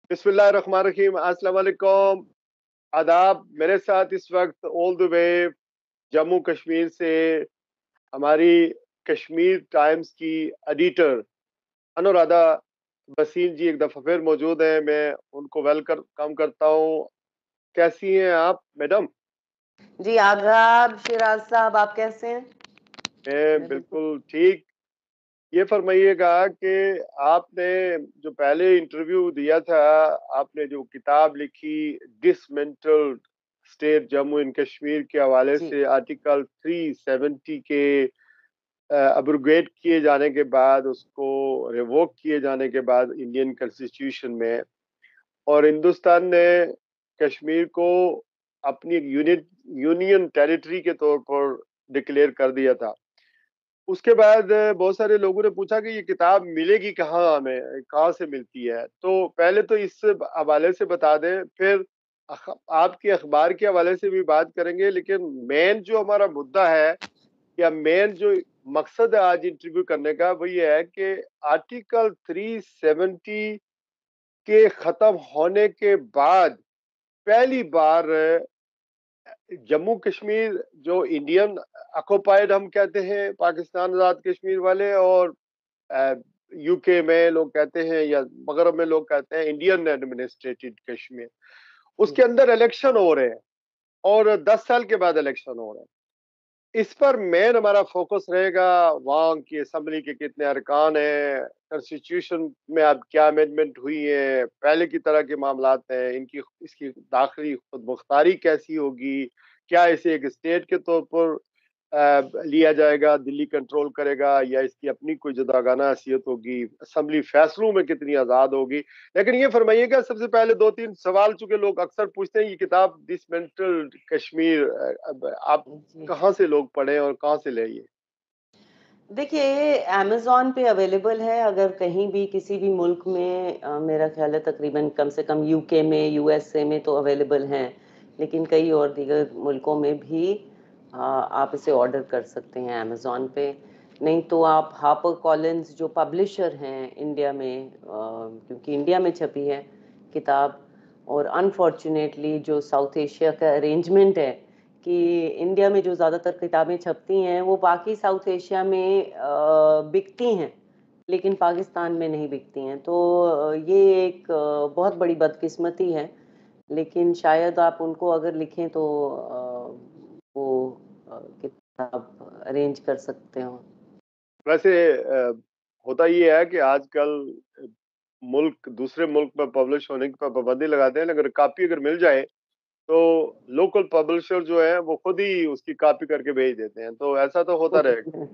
बिस्मिल्लाहिर्रहमानिर्रहीम। अस्सलाम वालेकुम, आदाब। मेरे साथ इस वक्त all the way Jammu Kashmir से हमारी कश्मीर टाइम्स की एडिटर अनुराधा वसीम जी एक दफ़ा फिर मौजूद हैं। मैं उनको वेलकम करता हूँ। कैसी हैं आप मैडम? जी आदाब शिराज साहब, आप कैसे हैं? मैं मैं बिल्कुल बिल्कुल ठीक। ये फरमाइएगा कि आपने जो पहले इंटरव्यू दिया था, आपने जो किताब लिखी dismantled state Jammu and Kashmir के हवाले जी से, आर्टिकल 370 के अब्रोगेट किए जाने के बाद, उसको रिवोक किए जाने के बाद इंडियन कॉन्स्टिट्यूशन में, और हिंदुस्तान ने कश्मीर को अपनी एक यूनियन टेरिटरी के तौर पर डिक्लेयर कर दिया था। उसके बाद बहुत सारे लोगों ने पूछा कि ये किताब मिलेगी कहाँ, हमें कहाँ से मिलती है। तो पहले तो इस हवाले से बता दें, फिर आपके अखबार के हवाले से भी बात करेंगे। लेकिन मेन जो हमारा मुद्दा है, या मेन जो मकसद है आज इंटरव्यू करने का, वो ये है कि आर्टिकल 370 के खत्म होने के बाद पहली बार जम्मू कश्मीर, जो इंडियन ऑक्युपाइड हम कहते हैं, पाकिस्तान आजाद कश्मीर वाले, और यूके में लोग कहते हैं, या मगरब में लोग कहते हैं इंडियन एडमिनिस्ट्रेटेड कश्मीर, जी उसके अंदर इलेक्शन हो रहे हैं, और 10 साल के बाद इलेक्शन हो रहे हैं। इस पर मेन हमारा फोकस रहेगा। वहाँ की असम्बली के कितने अरकान हैं, कॉन्स्टिट्यूशन में अब क्या अमेंडमेंट हुई है, पहले की तरह के मामलात हैं, इनकी इसकी दाखिली खुद मुख्तारी कैसी होगी, क्या इसे एक स्टेट के तौर पर लिया जाएगा, दिल्ली कंट्रोल करेगा, या इसकी अपनी कोई जुदागाना हैसियत होगी, असम्बली फैसलों में कितनी आज़ाद होगी। लेकिन ये फरमाइएगा, सबसे पहले दो तीन सवाल, चूंकि लोग अक्सर पूछते हैं, ये किताब डिसमेंटल्ड कश्मीर आप जी कहाँ से लोग पढ़े और कहाँ से ले ये? देखिए, अमेज़न पे अवेलेबल है। अगर कहीं भी किसी भी मुल्क में मेरा ख्याल है तकरीबन कम से कम यूके में, यूएसए में तो अवेलेबल हैं, लेकिन कई और दीगर मुल्कों में भी आप इसे ऑर्डर कर सकते हैं अमेज़न पे। नहीं तो आप हार्पर कॉलिन्स जो पब्लिशर हैं इंडिया में, क्योंकि इंडिया में छपी है किताब, और अनफॉर्चुनेटली जो साउथ एशिया का अरेंजमेंट है कि इंडिया में जो ज़्यादातर किताबें छपती हैं वो बाकी साउथ एशिया में बिकती हैं, लेकिन पाकिस्तान में नहीं बिकती हैं। तो ये एक बहुत बड़ी बदकिस्मती है, लेकिन शायद आप उनको अगर लिखें तो वो किताब अरेंज कर सकते हो। वैसे होता ये है कि आजकल मुल्क दूसरे मुल्क में पब्लिश होने की पाबंदी लगाते हैं, अगर कापी अगर मिल जाए तो लोकल पब्लिशर जो है वो खुद ही उसकी कॉपी करके भेज देते हैं। तो ऐसा तो होता रहेगा।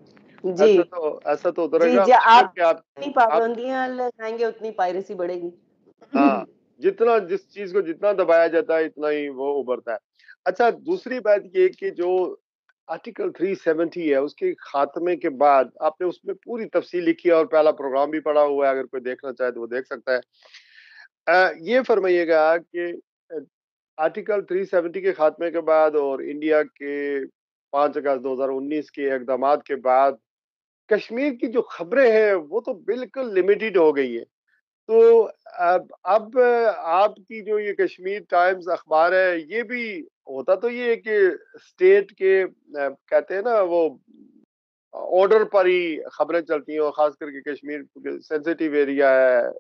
जी ऐसा तो होता जी रहेगा। जी, मतलब आप कि जितनी आप पाबंदियां लगाएंगे उतनी पायरेसी बढ़ेगी। हाँ, जितना जिस चीज को जितना दबाया जाता है, इतना ही वो उभरता है। अच्छा, दूसरी बात ये कि जो आर्टिकल 370 है, उसके खात्मे के बाद आपने उसमें पूरी तफसील लिखी है, और पहला प्रोग्राम भी पड़ा हुआ है, अगर कोई देखना चाहे तो वो देख सकता है। ये फरमाइएगा कि आर्टिकल 370 के खात्मे के बाद और इंडिया के 5 अगस्त 2019 के इकदाम के बाद कश्मीर की जो खबरें हैं वो तो बिल्कुल लिमिटेड हो गई है। तो अब आपकी जो ये कश्मीर टाइम्स अखबार है, ये भी होता तो ये है कि स्टेट के कहते हैं ना वो ऑर्डर पर ही खबरें चलती हैं, और खास करके कश्मीर सेंसिटिव एरिया है,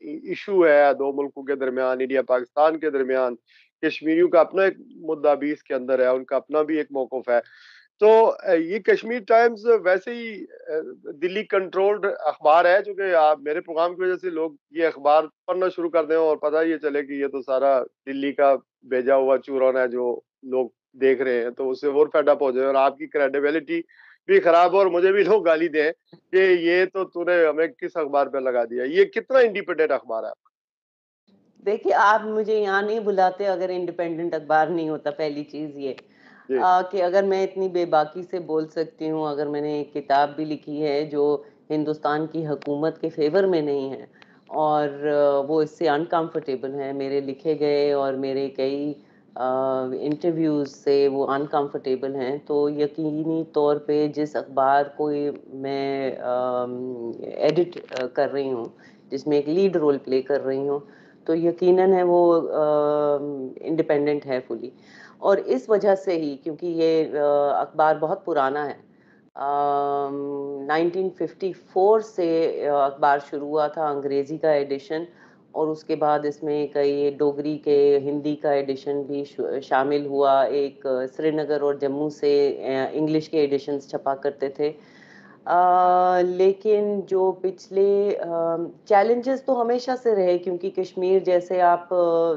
इशू है दो मुल्कों के दरमियान, इंडिया पाकिस्तान के दरमियान। कश्मीरियों का अपना एक मुद्दा भी इसके अंदर है, उनका अपना भी एक मौकफ है। तो ये कश्मीर टाइम्स वैसे ही दिल्ली कंट्रोल्ड अखबार है, जो कि आप मेरे प्रोग्राम की वजह से लोग ये अखबार पढ़ना शुरू कर दें और पता ये चले कि ये तो सारा दिल्ली का भेजा हुआ चूरन है जो लोग देख रहे हैं, तो उससे और फेड अप हो जाए, और आपकी क्रेडिबिलिटी भी खराब हो, और मुझे भी लोग गाली दें कि ये तो तूने हमें किस अखबार पे लगा दिया। ये कितना इंडिपेंडेंट अखबार है? देखिए, आप मुझे यहाँ नहीं बुलाते अगर इंडिपेंडेंट अखबार नहीं होता। पहली चीज़ ये जी। कि अगर मैं इतनी बेबाकी से बोल सकती हूँ, अगर मैंने एक किताब भी लिखी है जो हिंदुस्तान की हुकूमत के फेवर में नहीं है, और वो इससे अनकंफर्टेबल है, मेरे लिखे गए और मेरे कई इंटरव्यूज़ से वो अनकंफर्टेबल हैं, तो यकीनी तौर पे जिस अखबार को मैं एडिट कर रही हूँ, जिसमें एक लीड रोल प्ले कर रही हूँ, तो यकीनन है वो इंडिपेंडेंट है फुली। और इस वजह से ही, क्योंकि ये अखबार बहुत पुराना है, 1954 से अखबार शुरू हुआ था, अंग्रेजी का एडिशन, और उसके बाद इसमें कई डोगरी के, हिंदी का एडिशन भी शामिल हुआ। एक श्रीनगर और जम्मू से इंग्लिश के एडिशंस छपा करते थे। लेकिन जो पिछले चैलेंजेस तो हमेशा से रहे, क्योंकि कश्मीर जैसे आप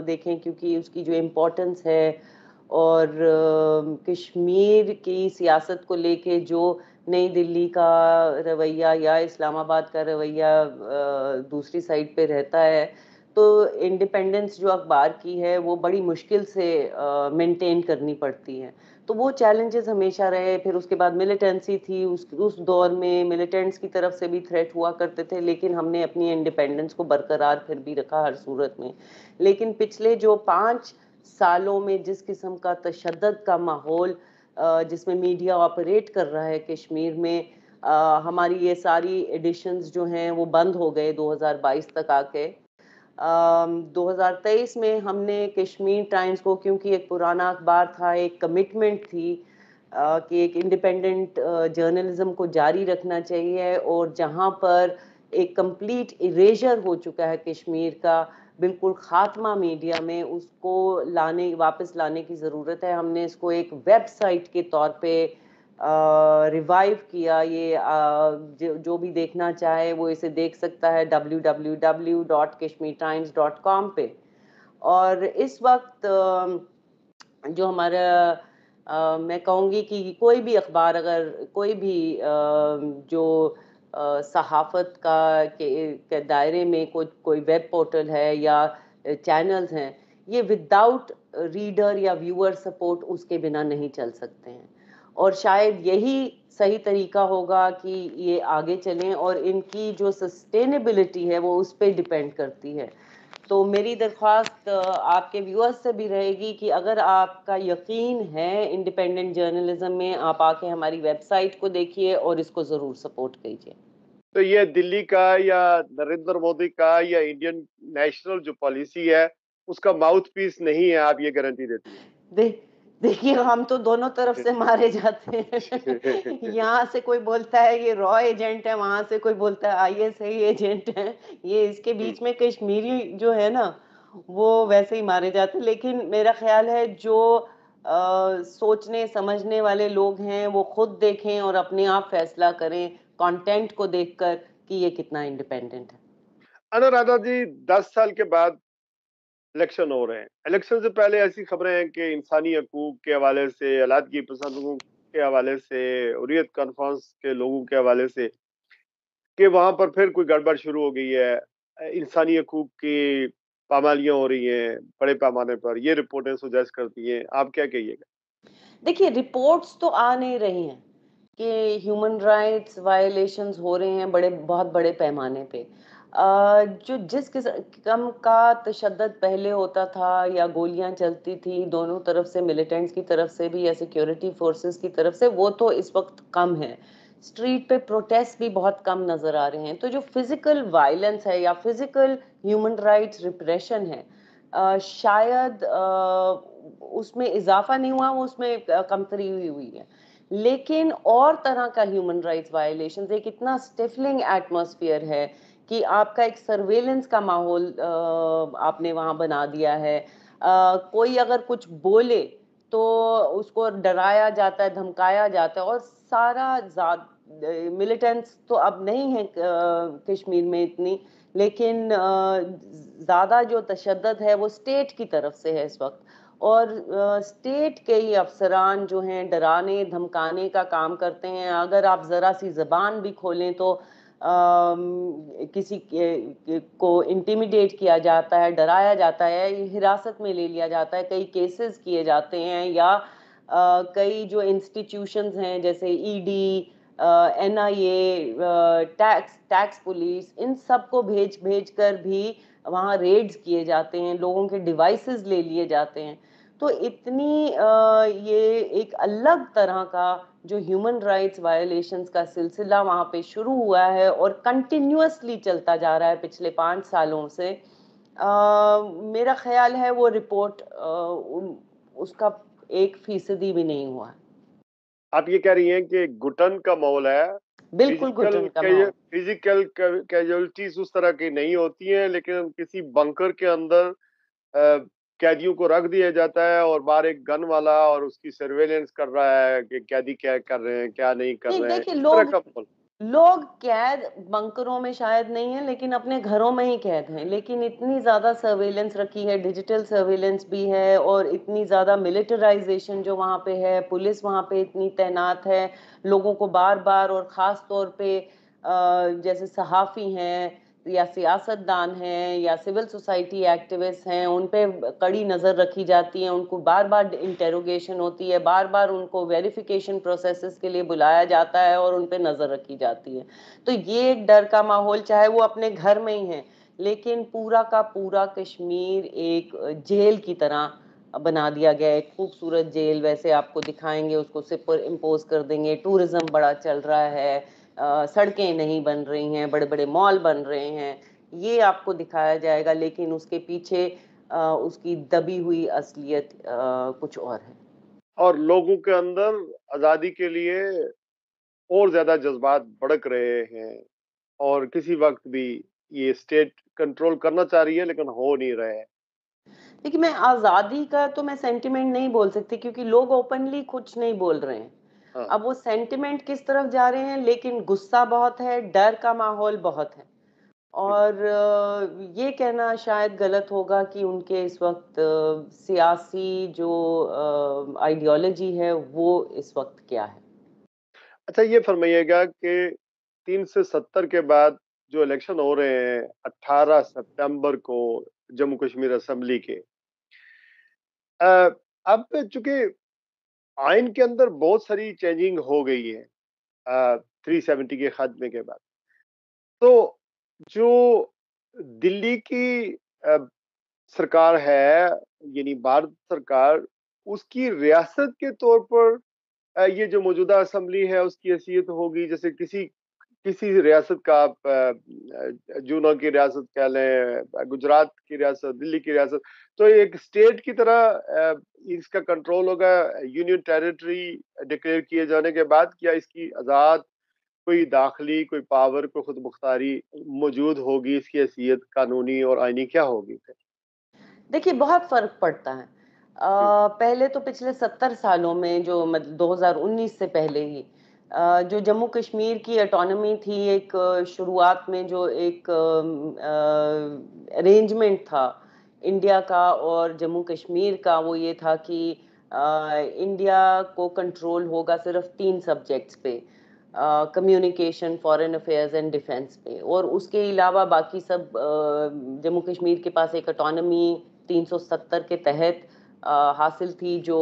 देखें, क्योंकि उसकी जो इम्पोर्टेंस है, और कश्मीर की सियासत को लेके जो नई दिल्ली का रवैया या इस्लामाबाद का रवैया दूसरी साइड पे रहता है, तो इंडिपेंडेंस जो अखबार की है वो बड़ी मुश्किल से मेंटेन करनी पड़ती है। तो वो चैलेंजेस हमेशा रहे। फिर उसके बाद मिलिटेंसी थी, उस दौर में मिलिटेंट्स की तरफ से भी थ्रेट हुआ करते थे, लेकिन हमने अपनी इंडिपेंडेंस को बरकरार फिर भी रखा हर सूरत में। लेकिन पिछले जो 5 सालों में जिस किस्म का तशद्दुद का माहौल जिसमें मीडिया ऑपरेट कर रहा है कश्मीर में, हमारी ये सारी एडिशंस जो हैं वो बंद हो गए 2022 तक आके। 2023 में हमने कश्मीर टाइम्स को, क्योंकि एक पुराना अखबार था, एक कमिटमेंट थी कि एक इंडिपेंडेंट जर्नलिज्म को जारी रखना चाहिए, और जहां पर एक कंप्लीट इरेजर हो चुका है कश्मीर का, बिल्कुल खात्मा मीडिया में, उसको वापस लाने की ज़रूरत है। हमने इसको एक वेबसाइट के तौर पे रिवाइव किया। ये जो भी देखना चाहे वो इसे देख सकता है www.kashmirtimes.com पे। और इस वक्त जो हमारा मैं कहूँगी कि कोई भी अखबार, अगर कोई भी जो सहाफ़त के दायरे में कोई वेब पोर्टल है या चैनल्स हैं, ये विदाउट रीडर या व्यूअर सपोर्ट उसके बिना नहीं चल सकते हैं। और शायद यही सही तरीका होगा कि ये आगे चलें, और इनकी जो सस्टेनेबिलिटी है वो उस पर डिपेंड करती है। तो मेरी दरख्वास्त आपके व्यूअर्स से भी रहेगी कि अगर आपका यकीन है इंडिपेंडेंट जर्नलिज्म में, आप आके हमारी वेबसाइट को देखिए और इसको ज़रूर सपोर्ट कीजिए। तो ये दिल्ली का या नरेंद्र मोदी का या इंडियन नेशनल जो पॉलिसी है उसका माउथ पीस नहीं है, आप ये गारंटी देती हैं? देखिए, हम तो दोनों तरफ से मारे जाते हैं। यहाँ से कोई बोलता है ये रॉ एजेंट है, वहां से कोई बोलता है आईएसआई एजेंट है। ये इसके बीच में कश्मीरी जो है ना, वो वैसे ही मारे जाते हैं। लेकिन मेरा ख्याल है जो सोचने समझने वाले लोग हैं वो खुद देखें और अपने आप फैसला करें कंटेंट को देखकर कि ये कितना इंडिपेंडेंट है। अनुराधा जी, 10 साल के बाद इलेक्शन हो रहे हैं। इलेक्शन से पहले ऐसी खबरें हैं कि इंसानी हकूक के हवाले से, अलादगी पसंदों के हवाले से, हुर्रियत कॉन्फ्रेंस के लोगों के हवाले से, कि वहां पर फिर कोई गड़बड़ शुरू हो गई है, इंसानी हकूक की पामालियां हो रही हैं बड़े पैमाने पर, ये रिपोर्टें सुजेस्ट करती हैं। आप क्या कहिएगा? देखिए, रिपोर्ट्स तो आ नहीं रही हैं कि ह्यूमन राइट्स वायलेशंस हो रहे हैं बहुत बड़े पैमाने पे। जो जिस किस्म का तशद्दुद पहले होता था या गोलियां चलती थी दोनों तरफ से, मिलिटेंट्स की तरफ से भी या सिक्योरिटी फोर्सेस की तरफ से, वो तो इस वक्त कम है। स्ट्रीट पे प्रोटेस्ट भी बहुत कम नजर आ रहे हैं। तो जो फिजिकल वायलेंस है या फिजिकल ह्यूमन राइट्स रिप्रेशन है, शायद उसमें इजाफा नहीं हुआ, वो उसमें कमतरी हुई है। लेकिन और तरह का ह्यूमन राइट्स वायलेशन, एक इतना स्टिफलिंग एटमॉस्फेयर है कि आपका एक सर्वेलेंस का माहौल आपने वहां बना दिया है। कोई अगर कुछ बोले तो उसको डराया जाता है, धमकाया जाता है। और सारा मिलिटेंट्स तो अब नहीं है कश्मीर में इतनी, लेकिन ज्यादा जो तशद्दुद है वो स्टेट की तरफ से है इस वक्त। और स्टेट के ही अफसरान जो हैं डराने धमकाने का काम करते हैं। अगर आप जरा सी जबान भी खोलें तो किसी को इंटिमिडेट किया जाता है, डराया जाता है, हिरासत में ले लिया जाता है, कई केसेस किए जाते हैं। या कई जो इंस्टीट्यूशंस हैं जैसे ईडी, एनआईए, टैक्स पुलिस, इन सब को भेज भेज कर भी वहाँ रेड्स किए जाते हैं, लोगों के डिवाइसेस ले लिए जाते हैं। तो इतनी ये एक अलग तरह का जो ह्यूमन राइट्स वायलेशंस का सिलसिला वहाँ पे शुरू हुआ है और कंटिन्यूअसली चलता जा रहा है पिछले 5 सालों से। मेरा ख्याल है वो रिपोर्ट उसका 1% भी नहीं हुआ। आप ये कह रही हैं कि घुटन का माहौल है, बिल्कुल घुटन का माहौल। फिजिकल कैजुअलिटीज उस तरह की नहीं होती हैं, लेकिन किसी बंकर के अंदर अ, कैदियों को रख दिया जाता है और बाहर एक गन वाला और उसकी सर्वेलेंस कर रहा है कि कैदी क्या कर रहे हैं, क्या नहीं कर नहीं रहे हैं, देखिए, इस तरह लोग का माहौल। लोग कैद बंकरों में शायद नहीं है, लेकिन अपने घरों में ही कैद हैं। लेकिन इतनी ज्यादा सर्वेलेंस रखी है, डिजिटल सर्वेलेंस भी है, और इतनी ज्यादा मिलिटराइजेशन जो वहां पे है, पुलिस वहां पे इतनी तैनात है, लोगों को बार बार, और खास तौर पे जैसे सहाफी हैं या सियासतदान हैं या सिविल सोसाइटी एक्टिविस्ट हैं, उन पे कड़ी नज़र रखी जाती है, उनको बार बार इंटेरोगेशन होती है, बार बार उनको वेरिफिकेशन प्रोसेसेस के लिए बुलाया जाता है और उन पे नज़र रखी जाती है। तो ये एक डर का माहौल, चाहे वो अपने घर में ही है, लेकिन पूरा का पूरा कश्मीर एक जेल की तरह बना दिया गया है। एक खूबसूरत जेल वैसे आपको दिखाएंगे, उसको सुपर इम्पोज कर देंगे। टूरिज्म बड़ा चल रहा है, सड़कें नहीं बन रही हैं, बड़े बड़े मॉल बन रहे हैं, ये आपको दिखाया जाएगा, लेकिन उसके पीछे उसकी दबी हुई असलियत कुछ और है। और लोगों के अंदर आजादी के लिए और ज्यादा जज्बात भड़क रहे हैं, और किसी वक्त भी ये स्टेट कंट्रोल करना चाह रही है, लेकिन हो नहीं रहा है। देखिए, मैं आज़ादी का तो मैं सेंटिमेंट नहीं बोल सकती, क्योंकि लोग ओपनली कुछ नहीं बोल रहे हैं। हाँ। अब वो सेंटिमेंट किस तरफ जा रहे हैं, लेकिन गुस्सा बहुत है, डर का माहौल बहुत है। और ये कहना शायद गलत होगा कि उनके इस वक्त सियासी जो आइडियोलॉजी है वो इस वक्त क्या है। अच्छा, ये फरमाइएगा कि 3 से 70 के बाद जो इलेक्शन हो रहे हैं 18 सितंबर को, जम्मू कश्मीर असेंबली के, अ, अब चूंकि आइन के अंदर बहुत सारी चेंजिंग हो गई है 370 के खात्मे के बाद, तो जो दिल्ली की सरकार है, यानी भारत सरकार, उसकी रियासत के तौर पर ये जो मौजूदा असेंबली है उसकी हैसियत होगी जैसे किसी किसी रियासत का, आप जूना की रियासत कह लें, गुजरात की रियासत, दिल्ली की रियासत, तो एक स्टेट की तरह इसका कंट्रोल होगा यूनियन टेरिटरी डिक्लेयर किए जाने के बाद। क्या इसकी आज़ाद कोई दाखिली, कोई पावर, कोई खुद मुख्तारी मौजूद होगी? इसकी हैसियत कानूनी और आईनी क्या होगी फिर? देखिए, बहुत फर्क पड़ता है। हम्म। पहले तो पिछले 70 सालों में, जो मतलब 2019 से पहले ही, जो जम्मू कश्मीर की ऑटोनॉमी थी, एक शुरुआत में जो एक अरेंजमेंट था इंडिया का और जम्मू कश्मीर का, वो ये था कि इंडिया को कंट्रोल होगा सिर्फ 3 सब्जेक्ट्स पे, communication, foreign affairs and defence पे, और उसके अलावा बाकी सब जम्मू कश्मीर के पास एक ऑटोनॉमी 370 के तहत हासिल थी, जो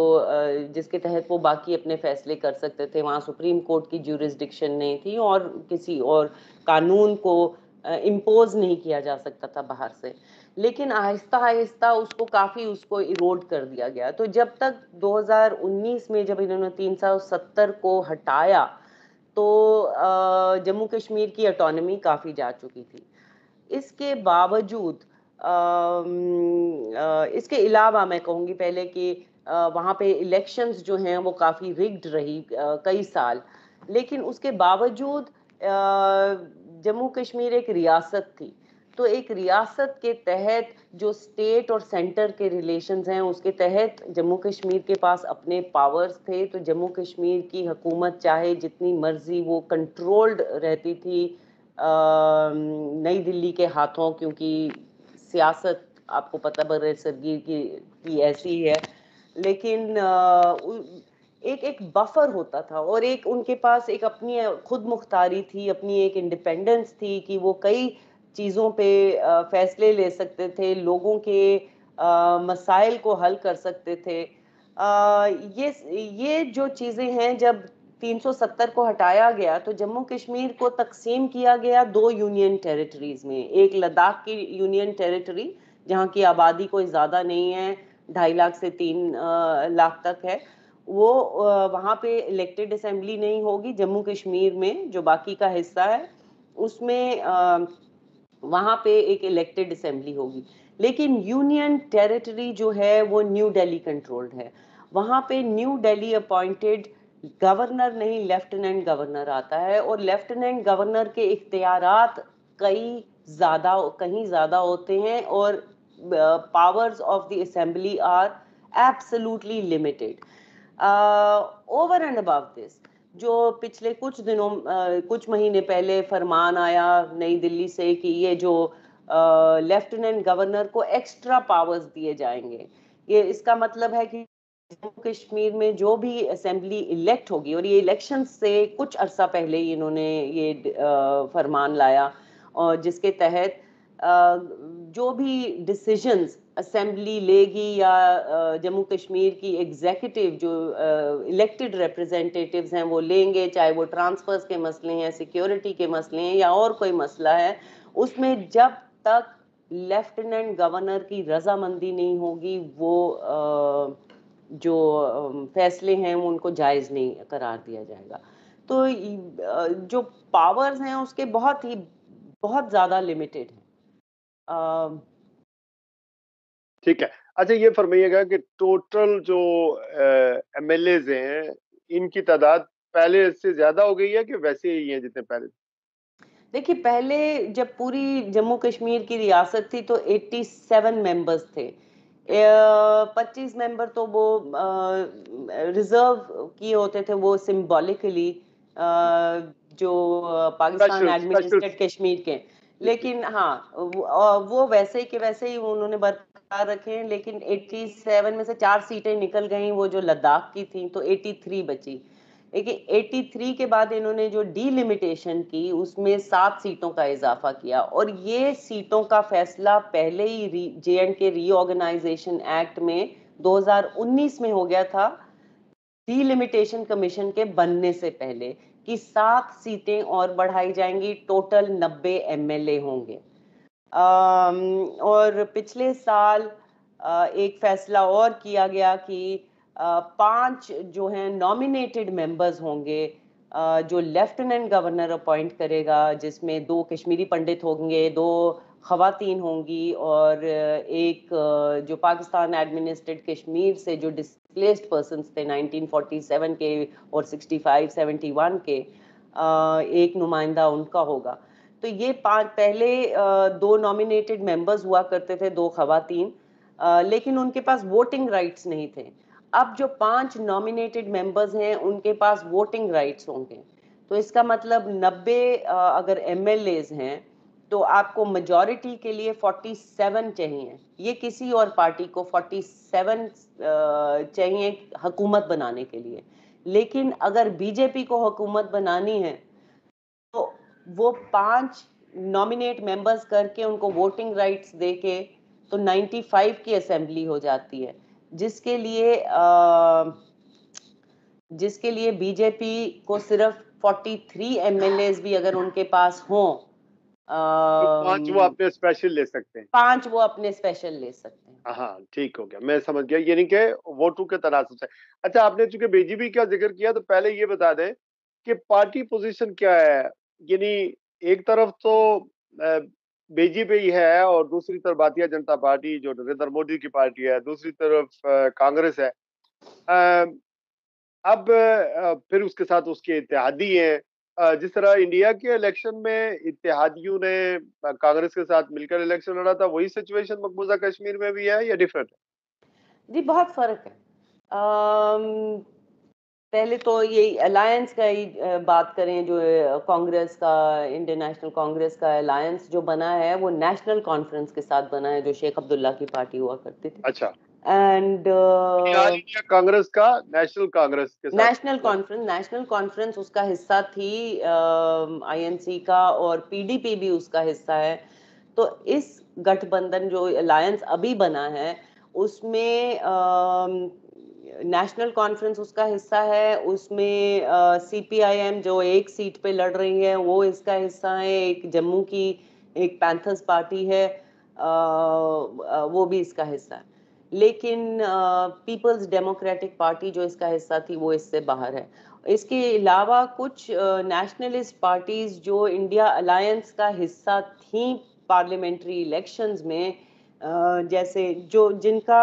जिसके तहत वो बाकी अपने फैसले कर सकते थे। वहाँ सुप्रीम कोर्ट की ज्यूरिसडिक्शन नहीं थी, और किसी और कानून को इम्पोज नहीं किया जा सकता था बाहर से। लेकिन आहिस्ता आहिस्ता उसको काफ़ी उसको इरोड कर दिया गया। तो जब तक 2019 में जब इन्होंने 370 को हटाया, तो जम्मू कश्मीर की ऑटोनॉमी काफ़ी जा चुकी थी। इसके बावजूद इसके अलावा मैं कहूँगी पहले कि वहाँ पे इलेक्शंस जो हैं वो काफ़ी रिग्ड रही कई साल। लेकिन उसके बावजूद जम्मू कश्मीर एक रियासत थी। तो एक रियासत के तहत जो स्टेट और सेंटर के रिलेशंस हैं, उसके तहत जम्मू कश्मीर के पास अपने पावर्स थे। तो जम्मू कश्मीर की हुकूमत चाहे जितनी मर्जी वो कंट्रोल्ड रहती थी नई दिल्ली के हाथों, क्योंकि सियासत आपको पता बरे सरगीर की ऐसी है। लेकिन एक एक बफर होता था, और एक उनके पास एक अपनी खुद मुख्तारी थी, अपनी एक इंडिपेंडेंस थी कि वो कई चीज़ों पे फैसले ले सकते थे, लोगों के मसाइल को हल कर सकते थे। ये ये जो चीज़ें हैं, जब 370 को हटाया गया तो जम्मू कश्मीर को तकसीम किया गया 2 यूनियन टेरिटरीज में। एक लद्दाख की यूनियन टेरिटरी, जहाँ की आबादी कोई ज़्यादा नहीं है, 2.5 लाख से 3 लाख तक है, वो वहाँ पे इलेक्टेड असेंबली नहीं होगी। जम्मू कश्मीर में जो बाकी का हिस्सा है उसमें वहाँ पे एक इलेक्टेड असेंबली होगी। लेकिन यूनियन टेरिटरी जो है वो न्यू दिल्ली कंट्रोल्ड है। वहाँ पे न्यू दिल्ली अपॉइंटेड गवर्नर नहीं, लेफ्टिनेंट गवर्नर आता है, और लेफ्टिनेंट गवर्नर के इख्तियारात कहीं ज़्यादा होते हैं, और powers of the assembly are absolutely limited. Over and above this, जो पिछले कुछ महीने पहले फरमान आया नई दिल्ली से कि ये जो लेफ्टिनेंट गवर्नर को एक्स्ट्रा पावर्स दिए जाएंगे, ये इसका मतलब है कि जम्मू कश्मीर में जो भी असेंबली इलेक्ट होगी, और ये इलेक्शन से कुछ अरसा पहले ही इन्होंने ये फरमान लाया, और जिसके तहत जो भी डिसीजंस असेंबली लेगी या जम्मू कश्मीर की एग्जीक्यूटिव जो इलेक्टेड रिप्रेजेंटेटिव्स हैं वो लेंगे, चाहे वो ट्रांसफर्स के मसले हैं, सिक्योरिटी के मसले हैं, या और कोई मसला है, उसमें जब तक लेफ्टिनेंट गवर्नर की रजामंदी नहीं होगी वो जो फैसले हैं उनको जायज़ नहीं करार दिया जाएगा। तो जो पावर्स हैं उसके बहुत ज़्यादा लिमिटेड हैं। ठीक है। अच्छा, ये फरमाइएगा कि टोटल जो एमएलएज हैं, इनकी तादाद पहले से ज्यादा हो गई है कि वैसे ही है जितने पहले? देखिए, पहले जब पूरी जम्मू कश्मीर की रियासत थी तो 87 मेंबर्स थे। 25 मेंबर तो वो रिजर्व किए होते थे, वो सिंबॉलिकली जो Pakistan special special. Administrated Kashmir के। जी जी। लेकिन हाँ, वो वैसे ही के वैसे ही उन्होंने बरकरार रखे हैं, लेकिन 87 में से 4 सीटें निकल गई, वो जो लद्दाख की थी, तो 83 बची। देखिए, 83 के बाद इन्होंने जो डीलिमिटेशन की उसमें 7 सीटों का इजाफा किया, और ये सीटों का फैसला पहले ही जे.एंड.के रीऑर्गेनाइजेशन एक्ट में 2019 में हो गया था, डीलिमिटेशन कमीशन के बनने से पहले, कि 7 सीटें और बढ़ाई जाएंगी, टोटल 90 एमएलए होंगे। और पिछले साल एक फैसला और किया गया कि 5 जो हैं नॉमिनेटेड मेंबर्स होंगे, जो लेफ्टिनेंट गवर्नर अपॉइंट करेगा, जिसमें 2 कश्मीरी पंडित होंगे, 2 खवातीन होंगी, और एक जो पाकिस्तान एडमिनिस्ट्रेटेड कश्मीर से जो डिस्प्लेस्ड पर्सन्स थे 1947 के और 65-71 के, एक नुमाइंदा उनका होगा। तो ये 5 पहले 2 नॉमिनेटेड मेंबर्स हुआ करते थे, 2 खवातीन, लेकिन उनके पास वोटिंग राइट्स नहीं थे। अब जो 5 नॉमिनेटेड मेंबर्स हैं उनके पास वोटिंग राइट्स होंगे। तो इसका मतलब 90 अगर एमएलएज हैं तो आपको मेजॉरिटी के लिए 47 चाहिए। ये किसी और पार्टी को 47 चाहिए हुकूमत बनाने के लिए, लेकिन अगर बीजेपी को हुकूमत बनानी है तो वो 5 नॉमिनेट मेंबर्स करके उनको वोटिंग राइट्स देके तो 95 की असेंबली हो जाती है, जिसके लिए बीजेपी को सिर्फ 43 एमएलएज भी अगर उनके पास हों, तो 5 वो अपने स्पेशल ले सकते हैं। 5 वो अपने स्पेशल ले सकते हैं। हाँ, ठीक हो गया, मैं समझ गया, यानी कि वोटों के तनासब से। अच्छा, आपने चूंकि बीजेपी का जिक्र किया तो पहले ये बता दें कि पार्टी पोजीशन क्या है। यानी एक तरफ तो बीजेपी ही है और दूसरी तरफ भारतीय जनता पार्टी जो नरेंद्र मोदी की पार्टी है, दूसरी तरफ कांग्रेस है। अ, अब फिर उसके साथ उसके इत्तेहादी हैं। जिस तरह इंडिया के इलेक्शन में इत्तेहादियों ने कांग्रेस के साथ मिलकर इलेक्शन लड़ा था, वही सिचुएशन मकबूजा कश्मीर में भी है या डिफरेंट है? जी, बहुत फर्क है। पहले तो ये अलायंस का ही बात करें, जो कांग्रेस का, इंडियन नेशनल कांग्रेस का अलायंस जो बना है वो नेशनल कॉन्फ्रेंस के साथ बना है, जो शेख अब्दुल्ला की पार्टी हुआ करती थी। अच्छा, एंड ऑल इंडिया कांग्रेस का नेशनल कांग्रेस के साथ नेशनल कॉन्फ्रेंस उसका हिस्सा थी, आईएनसी का, और पीडीपी भी उसका हिस्सा है। तो इस गठबंधन जो अलायंस अभी बना है उसमें नेशनल कॉन्फ्रेंस उसका हिस्सा है, उसमें सीपीआईएम जो एक सीट पे लड़ रही है वो इसका हिस्सा है, एक जम्मू की एक पैंथर्स पार्टी है, वो भी इसका हिस्सा है, लेकिन पीपल्स डेमोक्रेटिक पार्टी जो इसका हिस्सा थी वो इससे बाहर है। इसके अलावा कुछ नेशनलिस्ट पार्टीज जो इंडिया अलायंस का हिस्सा थी पार्लियामेंट्री इलेक्शंस में, जैसे जो जिनका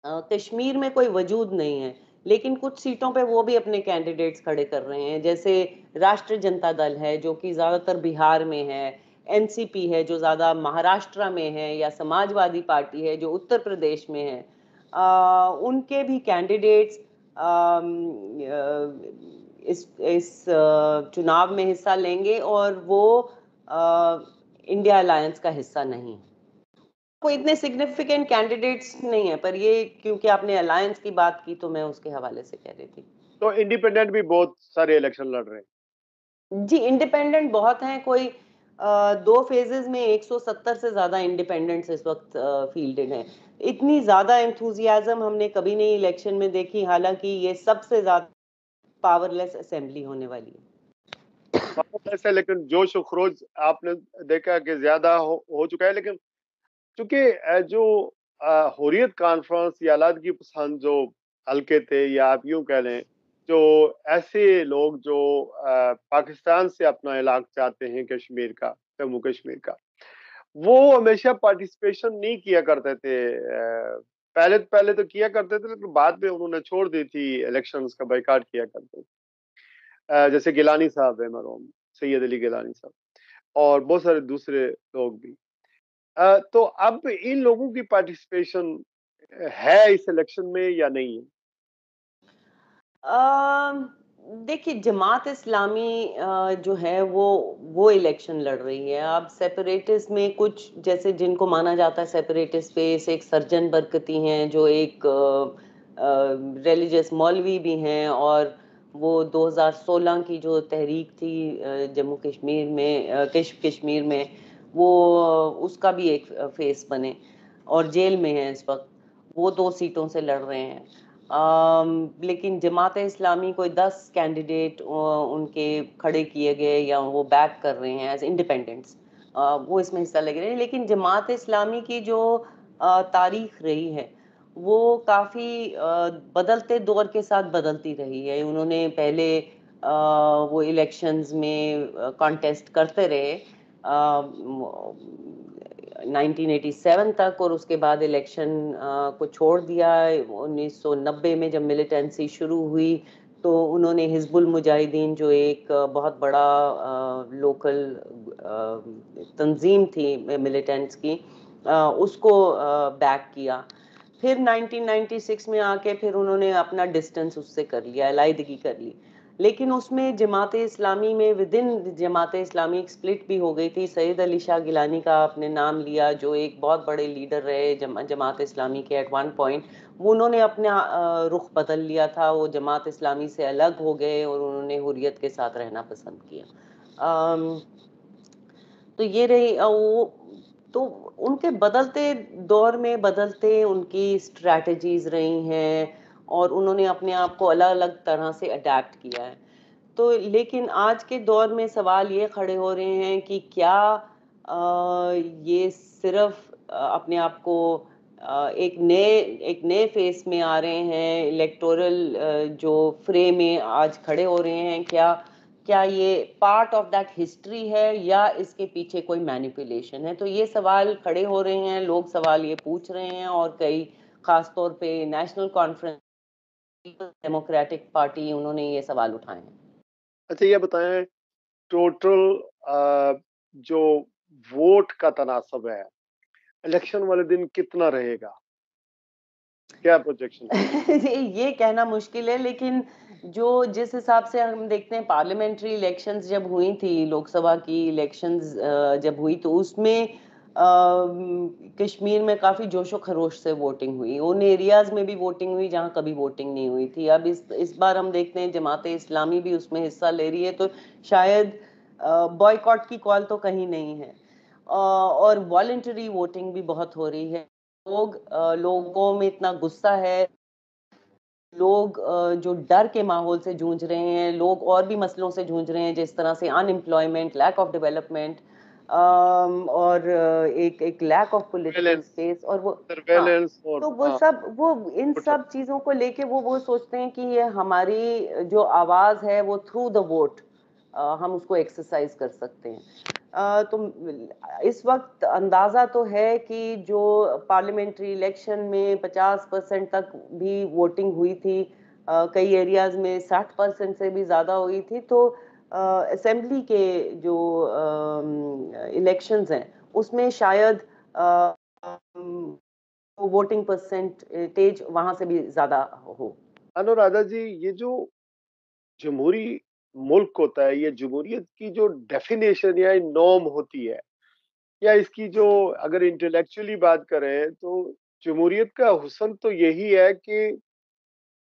कश्मीर में कोई वजूद नहीं है, लेकिन कुछ सीटों पे वो भी अपने कैंडिडेट्स खड़े कर रहे हैं। जैसे राष्ट्रीय जनता दल है जो कि ज्यादातर बिहार में है, एनसीपी है जो ज्यादा महाराष्ट्र में है, या समाजवादी पार्टी है जो उत्तर प्रदेश में है। उनके भी कैंडिडेट्स इस चुनाव में हिस्सा लेंगे, और वो इंडिया अलायंस का हिस्सा नहीं है। कोई इतने सिग्निफिकेंट कैंडिडेट्स नहीं है, पर ये क्योंकि आपने अलायंस की बात की तो मैं उसके हवाले से कह रही थी। तो इंडिपेंडेंट भी बहुत सारे इलेक्शन लड़ रहे हैं। जी, इंडिपेंडेंट बहुत हैं। कोई 2 फेजेस में 170 से ज्यादा इंडिपेंडेंट्स इस वक्त फील्डेड हैं। इतनी ज्यादा एंथुजियाज्म हमने कभी नहीं इलेक्शन में देखी, हालांकि ये सबसे ज्यादा पावरलेस असेंबली होने वाली है। ऐसा, लेकिन जोश और खरोज आपने देखा कि ज्यादा हो चुका है। लेकिन चूंकि जो हुर्रियत कॉन्फ्रेंस या अलादगी पसंद जो हल्के थे, या आप यूं कह लें जो ऐसे लोग जो पाकिस्तान से अपना इलाक चाहते हैं, कश्मीर का, जम्मू कश्मीर का, वो हमेशा पार्टिसिपेशन नहीं किया करते थे। पहले पहले तो किया करते थे, लेकिन बाद में उन्होंने छोड़ दी थी, इलेक्शंस का बाइकाट किया करते थे। जैसे गिलानी साहब है मरहूम, सैयद अली गिलानी साहब, और बहुत सारे दूसरे लोग भी। तो अब इन लोगों की पार्टिसिपेशन है इस इलेक्शन में या नहीं है? देखिए, जमात इस्लामी जो है वो इलेक्शन लड़ रही है। अब सेपरेटिस्ट में कुछ, जैसे जिनको माना जाता है सेपरेटिस्ट स्पेस, एक सर्जन बरकती हैं जो एक रिलीजियस मौलवी भी हैं, और वो 2016 की जो तहरीक थी जम्मू कश्मीर में, कश्मीर में, वो उसका भी एक फेस बने, और जेल में है इस वक्त। वो 2 सीटों से लड़ रहे हैं। लेकिन जमात इस्लामी कोई 10 कैंडिडेट उनके खड़े किए गए या वो बैक कर रहे हैं एज इंडिपेंडेंट्स, वो इसमें हिस्सा ले रहे हैं। लेकिन जमात इस्लामी की जो तारीख रही है वो काफ़ी बदलते दौर के साथ बदलती रही है। उन्होंने पहले वो इलेक्शंस में कॉन्टेस्ट करते रहे 1987 तक, और उसके बाद इलेक्शन को छोड़ दिया। 1990 में जब मिलिटेंसी शुरू हुई तो उन्होंने हिजबुल मुजाहिदीन, जो एक बहुत बड़ा लोकल तंजीम थी मिलिटेंट्स की, उसको बैक किया। फिर 1996 में आके फिर उन्होंने अपना डिस्टेंस उससे कर लिया, अलहदगी कर ली। लेकिन उसमें जमात इस्लामी में विद इन जमात इस्लामी एक स्प्लिट भी हो गई थी। सैयद अली शाह गिलानी का आपने नाम लिया, जो एक बहुत बड़े लीडर रहे जमात इस्लामी के एट वन पॉइंट। वो उन्होंने अपना रुख बदल लिया था, वो जमात इस्लामी से अलग हो गए और उन्होंने हुर्रियत के साथ रहना पसंद किया। तो ये रही वो, तो उनके बदलते दौर में बदलते उनकी स्ट्रैटेजीज रही हैं, और उन्होंने अपने आप को अलग अलग तरह से अडेप्ट किया है। तो लेकिन आज के दौर में सवाल ये खड़े हो रहे हैं कि क्या ये सिर्फ अपने आप को एक नए फेस में आ रहे हैं, इलेक्टोरल जो फ्रे में आज खड़े हो रहे हैं, क्या क्या ये पार्ट ऑफ दैट हिस्ट्री है या इसके पीछे कोई मैनिपुलेशन है? तो ये सवाल खड़े हो रहे हैं, लोग सवाल ये पूछ रहे हैं, और कई खास तौर पे नेशनल कॉन्फ्रेंस, डेमोक्रेटिक पार्टी, उन्होंने ये सवाल उठाए हैं। अच्छा, ये बताएं, टोटल जो वोट का तनासब है इलेक्शन वाले दिन कितना रहेगा? क्या प्रोजेक्शन है? ये कहना मुश्किल है, लेकिन जो जिस हिसाब से हम देखते हैं, पार्लियामेंट्री इलेक्शंस जब हुई थी, लोकसभा की इलेक्शंस जब हुई, तो उसमें कश्मीर में काफी जोशो खरोश से वोटिंग हुई। उन एरियाज में भी वोटिंग हुई जहां कभी वोटिंग नहीं हुई थी। अब इस बार हम देखते हैं जमात इस्लामी भी उसमें हिस्सा ले रही है, तो शायद बॉयकॉट की कॉल तो कहीं नहीं है। और वॉलंटरी वोटिंग भी बहुत हो रही है। लोगों में इतना गुस्सा है, लोग जो डर के माहौल से जूझ रहे हैं, लोग और भी मसलों से जूझ रहे हैं, जिस तरह से अनएम्प्लॉयमेंट, लैक ऑफ डेवलपमेंट, और एक lack of political surveillance, space, और वो, हाँ, सर्वेलेंस और तो वो इन सब चीजों को लेके वो सोचते हैं कि ये हमारी जो आवाज है वो थ्रू द वोट हम उसको एक्सरसाइज कर सकते हैं। तो इस वक्त अंदाजा तो है कि जो पार्लियामेंट्री इलेक्शन में 50% तक भी वोटिंग हुई थी, कई एरियाज में 60% से भी ज्यादा हुई थी, तो असेंबली के जो इलेक्शंस हैं उसमें शायद वोटिंग परसेंटेज वहां से भी ज्यादा हो। अनुराधा जी, ये जो जमहूरी मुल्क होता है, ये जमहूरियत की जो डेफिनेशन या नॉर्म होती है, या इसकी जो अगर इंटेलेक्चुअली बात करें तो जमहूरियत का हुस्न तो यही है कि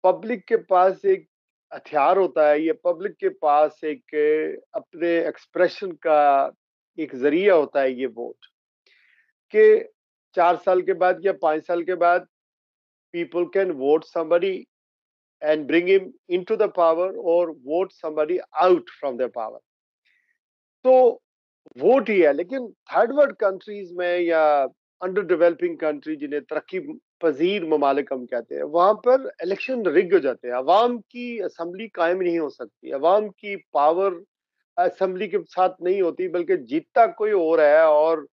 पब्लिक के पास एक हथियार होता है, ये पब्लिक के पास एक अपने एक्सप्रेशन का एक जरिया होता है, ये वोट के 4 साल के बाद या 5 साल के बाद people can vote somebody and bring him into the power or vote somebody out from the power. तो वोट ही है। लेकिन थर्ड वर्ल्ड कंट्रीज में या अंडर डेवलपिंग कंट्री, जिन्हें तरक्की पजीर ममालिक हम कहते हैं, वहां पर इलेक्शन रिग हो जाते हैं। अवाम की असम्बली कायम नहीं हो सकती, अवाम की पावर असम्बली के साथ नहीं होती, बल्कि जीतता कोई और है और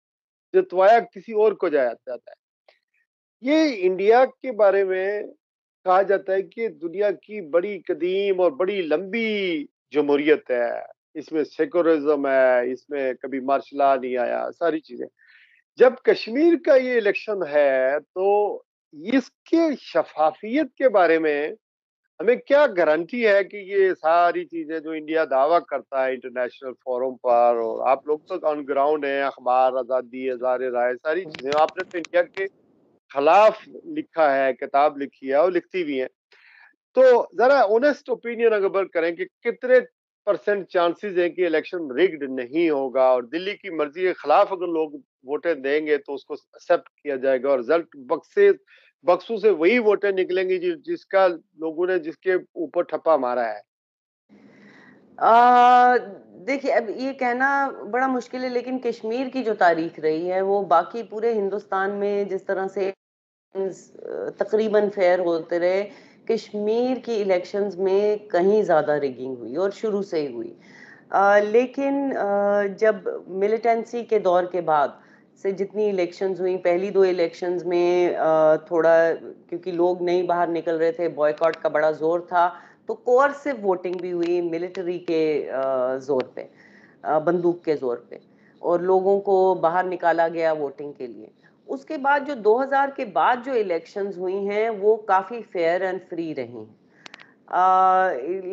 जितवाया किसी और को जाया जाता है। ये इंडिया के बारे में कहा जाता है कि दुनिया की बड़ी कदीम और बड़ी लंबी जमहूरियत है, इसमें सेकुलरिज्म है, इसमें कभी मार्शल लॉ नहीं आया, सारी चीजें। जब कश्मीर का ये इलेक्शन है तो इसके शफाफियत के बारे में हमें क्या गारंटी है कि ये सारी चीजें जो इंडिया दावा करता है इंटरनेशनल फोरम पर, और आप लोग तो ऑन ग्राउंड हैं, अखबार आजादी, हजार राय, सारी चीजें आपने तो इंडिया के खिलाफ लिखा है, किताब लिखी है और लिखती भी है, तो जरा ऑनेस्ट ओपिनियन अगर करें कि कितने परसेंट चांसेस हैं कि इलेक्शन रिग्ड नहीं होगा, और दिल्ली की मर्जी के खिलाफ अगर लोग वोटें देंगे तो उसको एक्सेप्ट किया जाएगा और रिजल्ट बक्सों से वही वोटें निकलेंगी जिसका लोगों ने जिसके ऊपर ठप्पा मारा है। देखिए, अब ये कहना बड़ा मुश्किल है, लेकिन कश्मीर की जो तारीख रही है वो बाकी पूरे हिंदुस्तान में जिस तरह से तकरीबन फेयर होते रहे, कश्मीर की इलेक्शंस में कहीं ज्यादा रिगिंग हुई और शुरू से ही हुई। लेकिन जब मिलिटेंसी के दौर के बाद से जितनी इलेक्शंस हुई, पहली दो इलेक्शंस में थोड़ा क्योंकि लोग नहीं बाहर निकल रहे थे, बॉयकॉट का बड़ा जोर था, तो कोअर्सिव वोटिंग भी हुई मिलिट्री के जोर पे, बंदूक के जोर पे, और लोगों को बाहर निकाला गया वोटिंग के लिए। उसके बाद जो 2000 के बाद जो इलेक्शंस हुई हैं वो काफी फेयर एंड फ्री रही,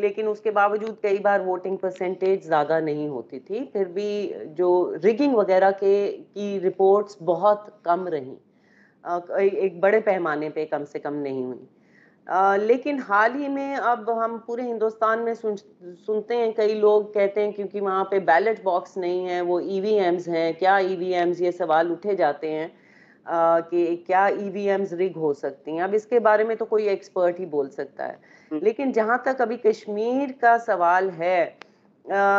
लेकिन उसके बावजूद कई बार वोटिंग परसेंटेज ज्यादा नहीं होती थी, फिर भी जो रिगिंग वगैरह के की रिपोर्ट्स बहुत कम रही, एक बड़े पैमाने पे कम से कम नहीं हुई। लेकिन हाल ही में अब हम पूरे हिंदुस्तान में सुनते हैं, कई लोग कहते हैं क्योंकि वहां पे बैलेट बॉक्स नहीं है, वो ईवीएम्स हैं, क्या ईवीएम्स, ये सवाल उठे जाते हैं कि क्या ईवीएम्स रिग हो सकती हैं। अब इसके बारे में तो कोई एक्सपर्ट ही बोल सकता है, लेकिन जहां तक अभी कश्मीर का सवाल है,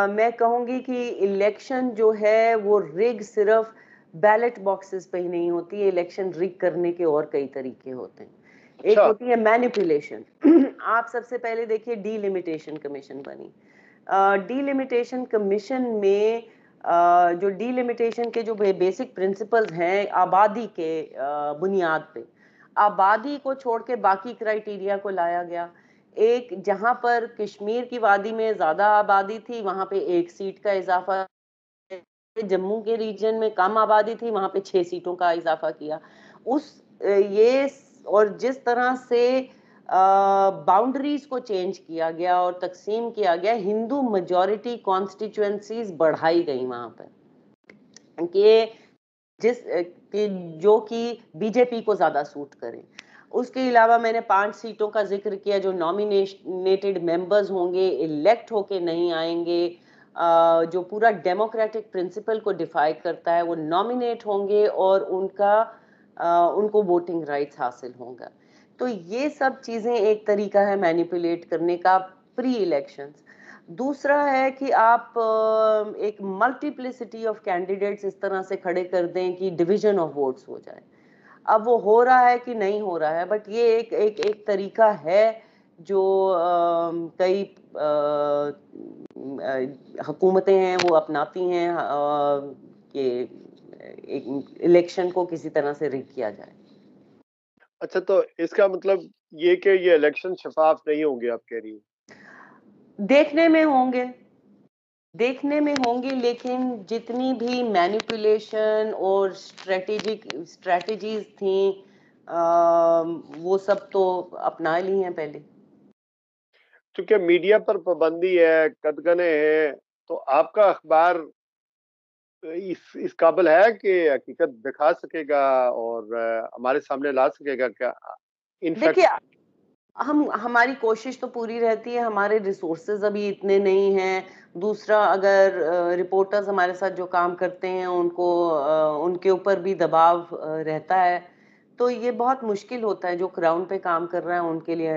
मैं कहूंगी कि इलेक्शन जो है वो रिग सिर्फ बैलेट बॉक्सेस पे ही नहीं होती है, इलेक्शन रिग करने के और कई तरीके होते हैं। एक अच्छा। होती है मैनिपुलेशन। आप सबसे पहले देखिए डीलिमिटेशन कमीशन बनी, डीलिमिटेशन कमीशन में जो डीलिमिटेशन के जो बेसिक प्रिंसिपल्स हैं, आबादी के बुनियाद पे आबादी को छोड़ के बाकी क्राइटेरिया को लाया गया। एक, जहां पर कश्मीर की वादी में ज्यादा आबादी थी वहां पे 1 सीट का इजाफा, जम्मू के रीजन में कम आबादी थी वहां पे 6 सीटों का इजाफा किया। उस ये और जिस तरह से बाउंड्रीज को चेंज किया गया और तकसीम किया गया, हिंदू मेजॉरिटी कॉन्स्टिट्यूएंसीज बढ़ाई गई वहां पर कि कि जो कि बीजेपी को ज्यादा सूट करे। उसके अलावा मैंने 5 सीटों का जिक्र किया जो नॉमिनेटेड मेंबर्स होंगे, इलेक्ट होके नहीं आएंगे, जो पूरा डेमोक्रेटिक प्रिंसिपल को डिफाई करता है, वो नॉमिनेट होंगे और उनको वोटिंग राइट्स हासिल होगा। तो ये सब चीजें एक तरीका है मैनिपुलेट करने का प्री इलेक्शंस। दूसरा है कि आप एक मल्टीप्लिसिटी ऑफ कैंडिडेट्स इस तरह से खड़े कर दें कि डिवीजन ऑफ वोट्स हो जाए। अब वो हो रहा है कि नहीं हो रहा है, बट ये एक एक एक तरीका है जो कई हुकूमतें हैं वो अपनाती हैं कि एक इलेक्शन को किसी तरह से रिग किया जाए। अच्छा, तो इसका मतलब ये कि ये इलेक्शन शफाफ नहीं होंगे, आप कह रही हैं? देखने में होंगे, देखने में होंगे, लेकिन जितनी भी मैनिपुलेशन और स्ट्रेटजीज थी वो सब तो अपना ली हैं पहले। क्योंकि मीडिया पर पाबंदी है, कदगने हैं, तो आपका अखबार इस काबिल है कि हकीकत दिखा सकेगा और हमारे सामने ला सकेगा क्या? इनफैक्ट देखिए, हम हमारी कोशिश तो पूरी रहती है, हमारे रिसोर्सेज अभी इतने नहीं हैं। दूसरा, अगर रिपोर्टर्स हमारे साथ जो काम करते हैं उनको उनके ऊपर भी दबाव रहता है, तो ये बहुत मुश्किल होता है। जो ग्राउंड पे काम कर रहे हैं उनके लिए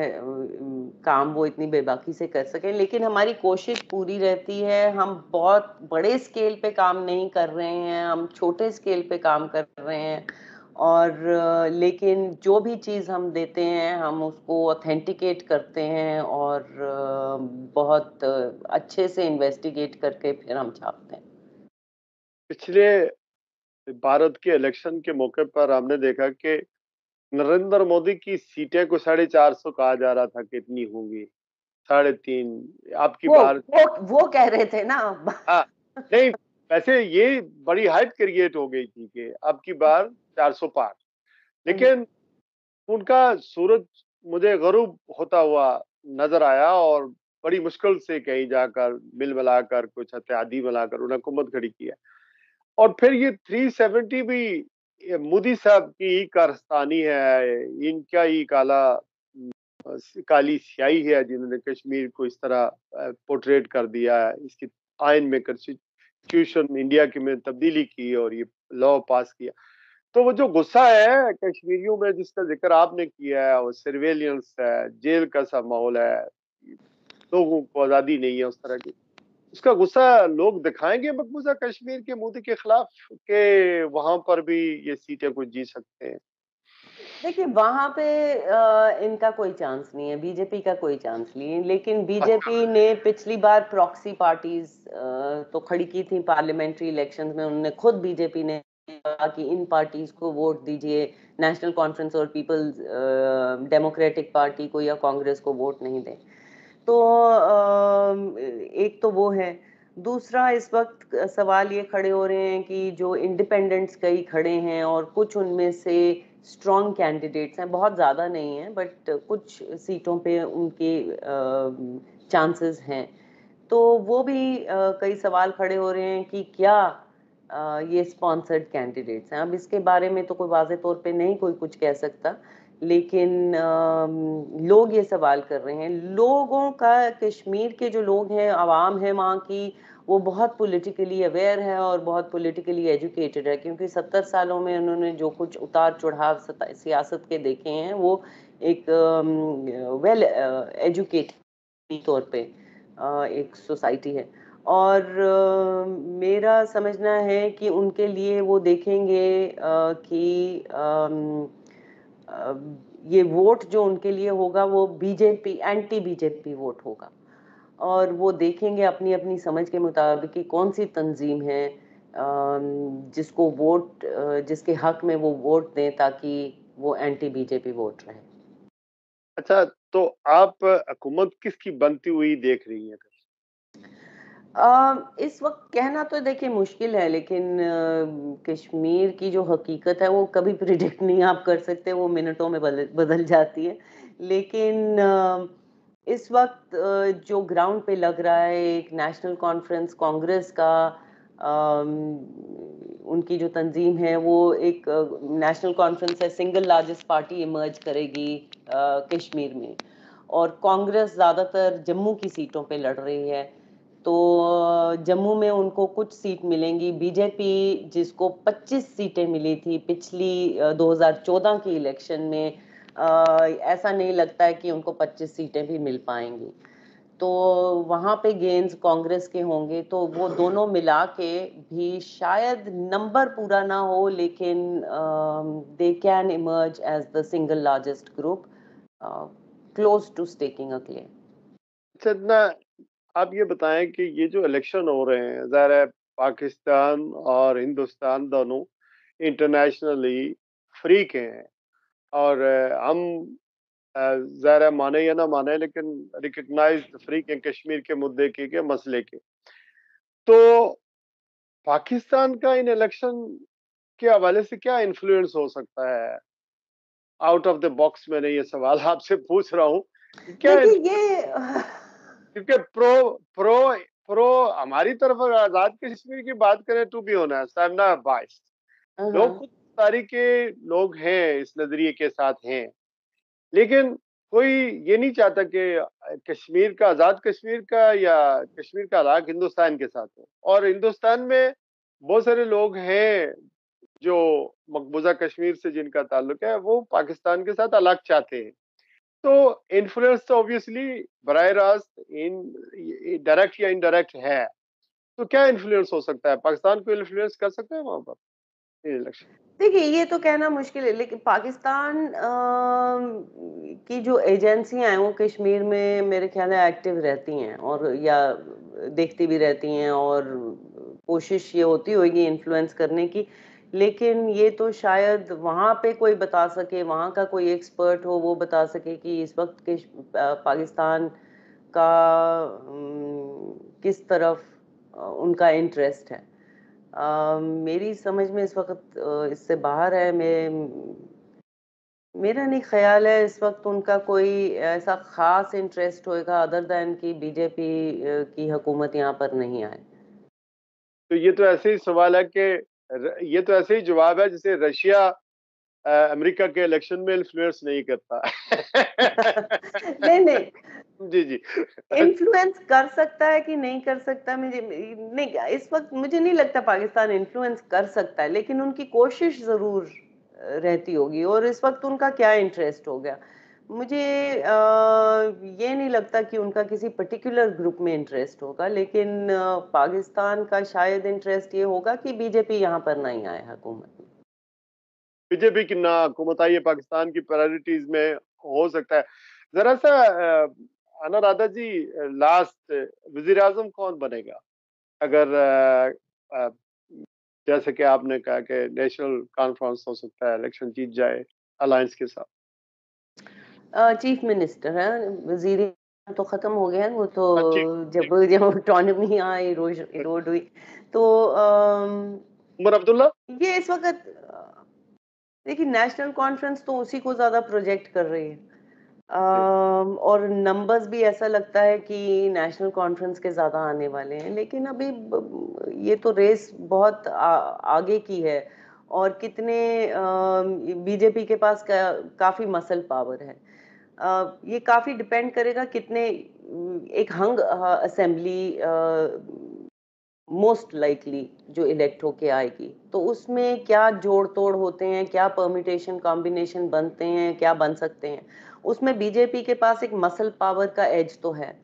काम वो इतनी बेबाकी से कर सकें, लेकिन हमारी कोशिश पूरी रहती है। हम बहुत बड़े स्केल पे काम नहीं कर रहे हैं, हम छोटे स्केल पे काम कर रहे हैं, और लेकिन जो भी चीज़ हम देते हैं हम उसको ऑथेंटिकेट करते हैं और बहुत अच्छे से इन्वेस्टिगेट करके फिर हम छापते हैं। पिछले भारत के इलेक्शन के मौके पर हमने देखा कि नरेंद्र मोदी की सीटें को 450 कहा जा रहा था कितनी होंगी, 3.5। आपकी वो बार वो कह रहे थे ना। हाँ, नहीं, वैसे ये बड़ी हाइप क्रिएट हो गई थी कि अब की बार 400 पार। लेकिन उनका सूरज मुझे गरूब होता हुआ नजर आया और बड़ी मुश्किल से कहीं जाकर मिल मिलाकर कुछ इत्यादि मिलाकर उन्हें हुकूमत खड़ी किया। और फिर ये 370 भी ये मोदी साहब की ही कारस्तानी है, इनका ही काली स्याही है जिन्होंने कश्मीर को इस तरह पोर्ट्रेट कर दिया है। इसकी आयन में कॉन्स्टिट्यूशन इंडिया की में तब्दीली की और ये लॉ पास किया। तो वो जो गुस्सा है कश्मीरियों में जिसका जिक्र आपने किया है, वो सर्वेलियंस है, जेल का सा माहौल है, लोगों को आजादी नहीं है उस तरह की, उसका गुस्सा लोग दिखाएंगे मकबूजा कश्मीर के मोदी के खिलाफ के वहां पर भी ये सीटें कुछ जीत सकते हैं? देखिए, वहां पे इनका कोई चांस नहीं है, बीजेपी का कोई चांस नहीं है, लेकिन अच्छा। बीजेपी ने पिछली बार प्रॉक्सी पार्टीज तो खड़ी की थी पार्लियामेंट्री इलेक्शंस में। उन्होंने खुद बीजेपी ने कहा कि इन पार्टीज को वोट दीजिए, नेशनल कॉन्फ्रेंस और पीपल्स डेमोक्रेटिक पार्टी को या कांग्रेस को वोट नहीं दें। तो एक तो वो है। दूसरा, इस वक्त सवाल ये खड़े हो रहे हैं कि जो इंडिपेंडेंट्स कई खड़े हैं और कुछ उनमें से स्ट्रॉन्ग कैंडिडेट्स हैं, बहुत ज़्यादा नहीं हैं बट कुछ सीटों पे उनके चांसेस हैं, तो वो भी कई सवाल खड़े हो रहे हैं कि क्या ये स्पॉन्सर्ड कैंडिडेट्स हैं। अब इसके बारे में तो कोई वाज़े तौर पे नहीं कोई कुछ कह सकता, लेकिन लोग ये सवाल कर रहे हैं। लोगों का, कश्मीर के जो लोग हैं, आवाम है वहाँ की, वो बहुत पॉलिटिकली अवेयर है और बहुत पॉलिटिकली एजुकेटेड है, क्योंकि 70 सालों में उन्होंने जो कुछ उतार चढ़ाव सियासत के देखे हैं, वो एक वेल एजुकेटेड तौर पे एक सोसाइटी है। और मेरा समझना है कि उनके लिए वो देखेंगे कि अ, ये वोट जो उनके लिए होगा वो बीजेपी, एंटी बीजेपी वोट होगा, और वो देखेंगे अपनी अपनी समझ के मुताबिक कि कौन सी तंजीम है जिसको वोट जिसके हक में वो वोट दें ताकि वो एंटी बीजेपी वोट रहे। अच्छा, तो आप हुकूमत किसकी बनती हुई देख रही हैं फिर? इस वक्त कहना तो देखिए मुश्किल है, लेकिन कश्मीर की जो हकीकत है वो कभी प्रिडिक्ट नहीं आप कर सकते, वो मिनटों में बदल बदल जाती है। लेकिन इस वक्त जो ग्राउंड पे लग रहा है, एक नेशनल कॉन्फ्रेंस कांग्रेस का अम, उनकी जो तंजीम है वो एक नेशनल कॉन्फ्रेंस है, सिंगल लार्जेस्ट पार्टी इमर्ज करेगी कश्मीर में, और कांग्रेस ज़्यादातर जम्मू की सीटों पे लड़ रही है। तो जम्मू में उनको कुछ सीट मिलेंगी। बीजेपी, जिसको 25 सीटें मिली थी पिछली 2014 की इलेक्शन में, ऐसा नहीं लगता है कि उनको 25 सीटें भी मिल पाएंगी। तो वहां पे गेंस कांग्रेस के होंगे, तो वो दोनों मिला के भी शायद नंबर पूरा ना हो, लेकिन they can emerge as the single largest group close to staking a claim. अच्छा, इतना आप ये बताएं कि ये जो इलेक्शन हो रहे हैं, ज़ाहिर है पाकिस्तान और हिंदुस्तान दोनों इंटरनेशनली फ्री के हैं, और हम ज़ाहिर है माने या ना माने, लेकिन रिकग्नाइज्ड फ्री के कश्मीर के मुद्दे के मसले के। तो पाकिस्तान का इन इलेक्शन के हवाले से क्या इन्फ्लुएंस हो सकता है? आउट ऑफ द बॉक्स मैंने ये सवाल आपसे पूछ रहा हूँ कि क्या, देखिए ये क्योंकि प्रो प्रो प्रो हमारी तरफ अगर आजाद कश्मीर की बात करें, to be honest, I am not biased, लोग हाँ, खुद तारीख के लोग हैं, इस नजरिए के साथ हैं, लेकिन कोई ये नहीं चाहता कि कश्मीर का, आजाद कश्मीर का या कश्मीर का अलग हिंदुस्तान के साथ हो। और हिंदुस्तान में बहुत सारे लोग हैं जो मकबूजा कश्मीर से जिनका ताल्लुक है, वो पाकिस्तान के साथ अलग चाहते हैं। तो इन्फ्लुएंस तो ऑब्वियसली बराह रास्त इन डायरेक्ट या इनडायरेक्ट है। तो क्या इन्फ्लुएंस हो सकता है? पाकिस्तान को इन्फ्लुएंस कर सकते हैं वहां पर इलेक्शन? देखिए ये तो कहना मुश्किल है, लेकिन पाकिस्तान की जो एजेंसियां हैं वो कश्मीर में मेरे ख्याल है एक्टिव रहती हैं, और या देखती भी रहती हैं, और कोशिश ये होती होगी इन्फ्लुएंस करने की। लेकिन ये तो शायद वहाँ पे कोई बता सके, वहाँ का कोई एक्सपर्ट हो वो बता सके कि इस वक्त के पाकिस्तान का किस तरफ उनका इंटरेस्ट है। मेरी समझ में इस वक्त इससे बाहर है। मेरा नहीं ख्याल है इस वक्त उनका कोई ऐसा खास इंटरेस्ट होएगा अदर दैन कि बीजेपी की हुकूमत यहाँ पर नहीं आए। तो ये तो ऐसे ही सवाल है कि ये तो ऐसे ही जवाब है जैसे रशिया अमेरिका के इलेक्शन में इन्फ्लुएंस नहीं करता। नहीं नहीं, जी जी। इन्फ्लुएंस कर सकता है कि नहीं कर सकता, मुझे नहीं, इस वक्त मुझे नहीं लगता पाकिस्तान इन्फ्लुएंस कर सकता है, लेकिन उनकी कोशिश जरूर रहती होगी। और इस वक्त उनका क्या इंटरेस्ट हो गया, मुझे ये नहीं लगता कि उनका किसी पर्टिकुलर ग्रुप में इंटरेस्ट होगा, लेकिन पाकिस्तान का शायद इंटरेस्ट ये होगा कि बीजेपी यहाँ पर नहीं आए हुकूमत में। बीजेपी की ना हुकूमत आई है पाकिस्तान की प्रायोरिटीज में हो सकता है। जरा सा अनुराधा जी, लास्ट वजीर आजम कौन बनेगा अगर जैसे कि आपने कहा कि नेशनल कॉन्फ्रेंस हो सकता है इलेक्शन जीत जाए अलायंस के साथ? चीफ मिनिस्टर है, वजीर तो खत्म हो गया है वो तो, चीफ जब जब ऑटोनॉमी यहाँ इरोड हुई तो उमर अब्दुल्ला। ये इस वक्त देखिए नेशनल कॉन्फ्रेंस तो उसी को ज्यादा प्रोजेक्ट कर रही है। और नंबर्स भी ऐसा लगता है कि नेशनल कॉन्फ्रेंस के ज्यादा आने वाले हैं, लेकिन अभी ये तो रेस बहुत आगे की है, और कितने बीजेपी के पास काफी मसल पावर है। ये काफी डिपेंड करेगा कितने एक हंग असेंबली मोस्ट लाइकली जो इलेक्ट होके आएगी, तो उसमें क्या जोड़ तोड़ होते हैं, क्या परमिटेशन कॉम्बिनेशन बनते हैं, क्या बन सकते हैं। उसमें बीजेपी के पास एक मसल पावर का एज तो है,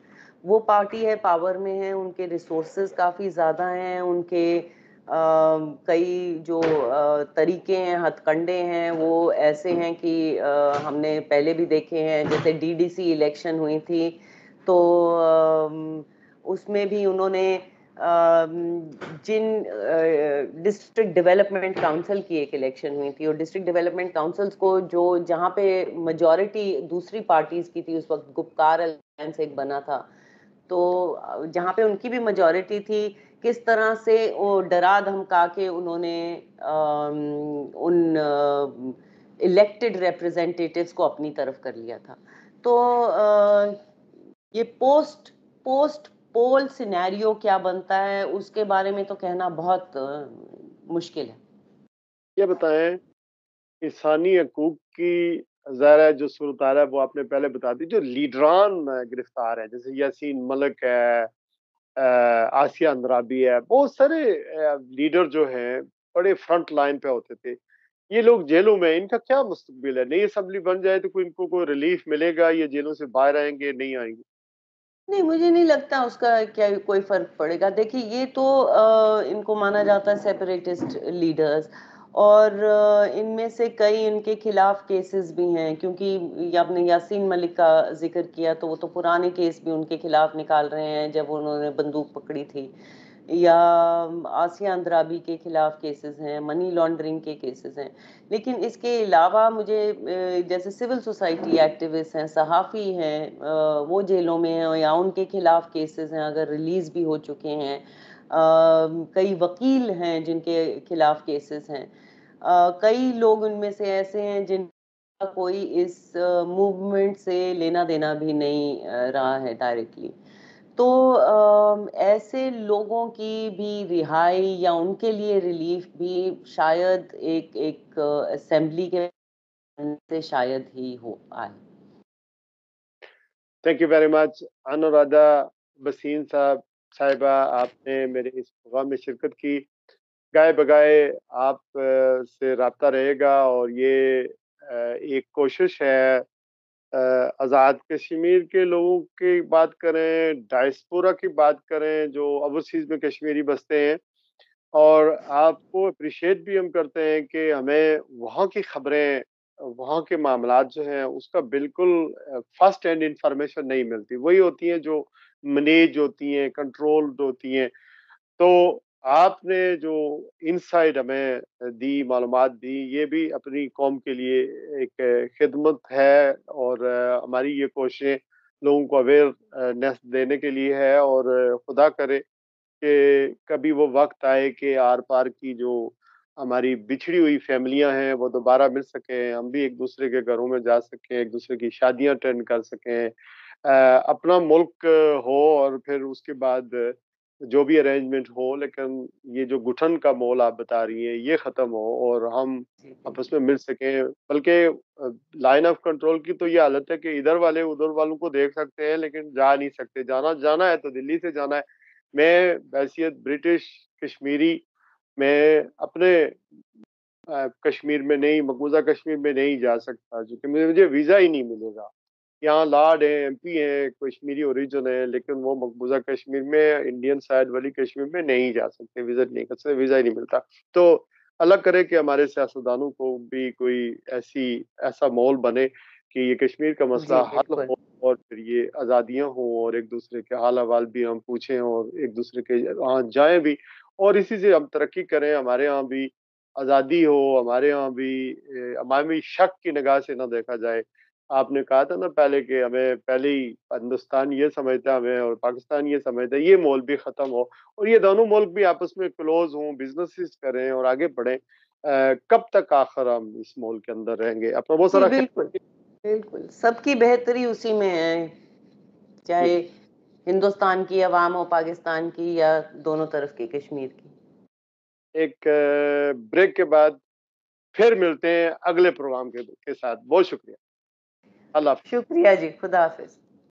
वो पार्टी है, पावर में है, उनके रिसोर्सेज काफी ज्यादा हैं, उनके कई जो तरीके हैं, हथकंडे हैं, वो ऐसे हैं कि हमने पहले भी देखे हैं, जैसे डीडीसी इलेक्शन हुई थी तो उसमें भी उन्होंने जिन डिस्ट्रिक्ट डेवलपमेंट काउंसिल की एक इलेक्शन हुई थी, और डिस्ट्रिक्ट डेवलपमेंट काउंसिल्स को जो जहाँ पे मेजॉरिटी दूसरी पार्टीज की थी, उस वक्त गुप्कार अलायंस एक बना था, तो जहाँ पे उनकी भी मेजॉरिटी थी, किस तरह से वो डरा धमका के उन्होंने उन इलेक्टेड रिप्रेजेंटेटिव्स को अपनी तरफ कर लिया था। तो ये पोस्ट पोस्ट पोल सिनेरियो क्या बनता है उसके बारे में तो कहना बहुत मुश्किल है। ये बताएं, इंसानी हकूक की ज़ाहिर है जो सूरत है वो आपने पहले बता दी, जो लीडरान गिरफ्तार है जैसे यासीन मलिक है, आसिया अंद्राबी है, बहुत सारे लीडर जो हैं बड़े फ्रंट लाइन पे होते थे, ये लोग जेलों में, इनका क्या मुस्तकबिल है? नई असेंबली बन जाए तो कोई इनको कोई रिलीफ मिलेगा? ये जेलों से बाहर आएंगे, नहीं आएंगे? नहीं, मुझे नहीं लगता उसका क्या कोई फर्क पड़ेगा। देखिए ये तो इनको माना जाता है सेपरेटिस्ट लीडर्स, और इनमें से कई इनके खिलाफ केसेस भी हैं, क्योंकि आपने यासीन मलिक का जिक्र किया, तो वो तो पुराने केस भी उनके खिलाफ निकाल रहे हैं जब उन्होंने बंदूक पकड़ी थी, या आसिया अंद्राबी के खिलाफ केसेस हैं, मनी लॉन्ड्रिंग के केसेस हैं। लेकिन इसके अलावा मुझे जैसे सिविल सोसाइटी एक्टिविस्ट हैं, सहाफ़ी हैं, वो जेलों में हैं या उनके खिलाफ केसेस हैं, अगर रिलीज भी हो चुके हैं। कई वकील हैं जिनके खिलाफ केसेस हैं। कई लोग उनमें से ऐसे हैं जिनका कोई इस मूवमेंट से लेना देना भी नहीं रहा है डायरेक्टली। तो ऐसे लोगों की भी रिहाई या उनके लिए रिलीफ भी शायद एक एक असेंबली के से शायद ही हो आए। Thank you very much Anuradha बसीन साहिबा, आपने मेरे इस प्रोग्राम में शिरकत की। गाए बगाए आप से राब्ता रहेगा, और ये एक कोशिश है आज़ाद कश्मीर के लोगों की बात करें, डायस्पोरा की बात करें जो ओवरसीज में कश्मीरी बसते हैं, और आपको अप्रिशिएट भी हम करते हैं कि हमें वहाँ की खबरें, वहाँ के मामलात जो हैं उसका बिल्कुल फर्स्ट हैंड इंफॉर्मेशन नहीं मिलती। वही होती हैं जो मैनेज होती हैं, कंट्रोल्ड होती हैं। तो आपने जो इनसाइड हमें दी, मालूमात दी, ये भी अपनी कौम के लिए एक खिदमत है, और हमारी ये कोशिशें लोगों को अवेयरनेस देने के लिए है। और खुदा करे कि कभी वो वक्त आए कि आर पार की जो हमारी बिछड़ी हुई फैमिलियां हैं वो दोबारा मिल सकें, हम भी एक दूसरे के घरों में जा सकें, एक दूसरे की शादियां अटेंड कर सकें, अपना मुल्क हो, और फिर उसके बाद जो भी अरेंजमेंट हो, लेकिन ये जो घुटन का मोल आप बता रही हैं ये खत्म हो और हम जी आपस बिल्कुल। में मिल सकें। बल्कि लाइन ऑफ कंट्रोल की तो ये हालत है कि इधर वाले उधर वालों को देख सकते हैं लेकिन जा नहीं सकते। जाना जाना है तो दिल्ली से जाना है। मैं हैसियत ब्रिटिश कश्मीरी, मैं अपने कश्मीर में नहीं, मकबूजा कश्मीर में नहीं जा सकता क्योंकि मुझे वीज़ा ही नहीं मिलेगा। यहाँ लॉर्ड हैं, एमपी हैं, कश्मीरी ओरिजिन है, लेकिन वो मकबूजा कश्मीर में, इंडियन साइड वाली कश्मीर में नहीं जा सकते, विजिट नहीं कर सकते, वीज़ा ही नहीं मिलता। तो अल्लाह करे कि हमारे सियासतदानों को भी कोई ऐसा माहौल बने कि ये कश्मीर का मसला जी हल बिल्कुल। हो, और फिर ये आज़ादियाँ हों, और एक दूसरे के हाल अहवाल भी हम पूछें, और एक दूसरे के वहाँ जाएँ भी, और इसी से हम तरक्की करें। हमारे यहाँ भी आज़ादी हो, हमारे यहाँ भी अवामी शक की निगाह से ना देखा जाए। आपने कहा था ना पहले कि हमें पहले ही हिंदुस्तान ये समझता है हमें, और पाकिस्तान ये समझता है, ये मोल भी खत्म हो, और ये दोनों मुल्क भी आपस में क्लोज हों, बिजनेसेस करें और आगे बढ़ें। कब तक आखिर हम इस मोल के अंदर रहेंगे? अपना बहुत जी सारा बिल्कुल। ख्याल। बिल्कुल, सबकी बेहतरी उसी में है, चाहे हिंदुस्तान की अवाम हो, पाकिस्तान की, या दोनों तरफ की कश्मीर की। एक ब्रेक के बाद फिर मिलते हैं अगले प्रोग्राम के साथ। बहुत शुक्रिया। अल्लाह हाफ़िज़। शुक्रिया जी, खुदा हाफिज।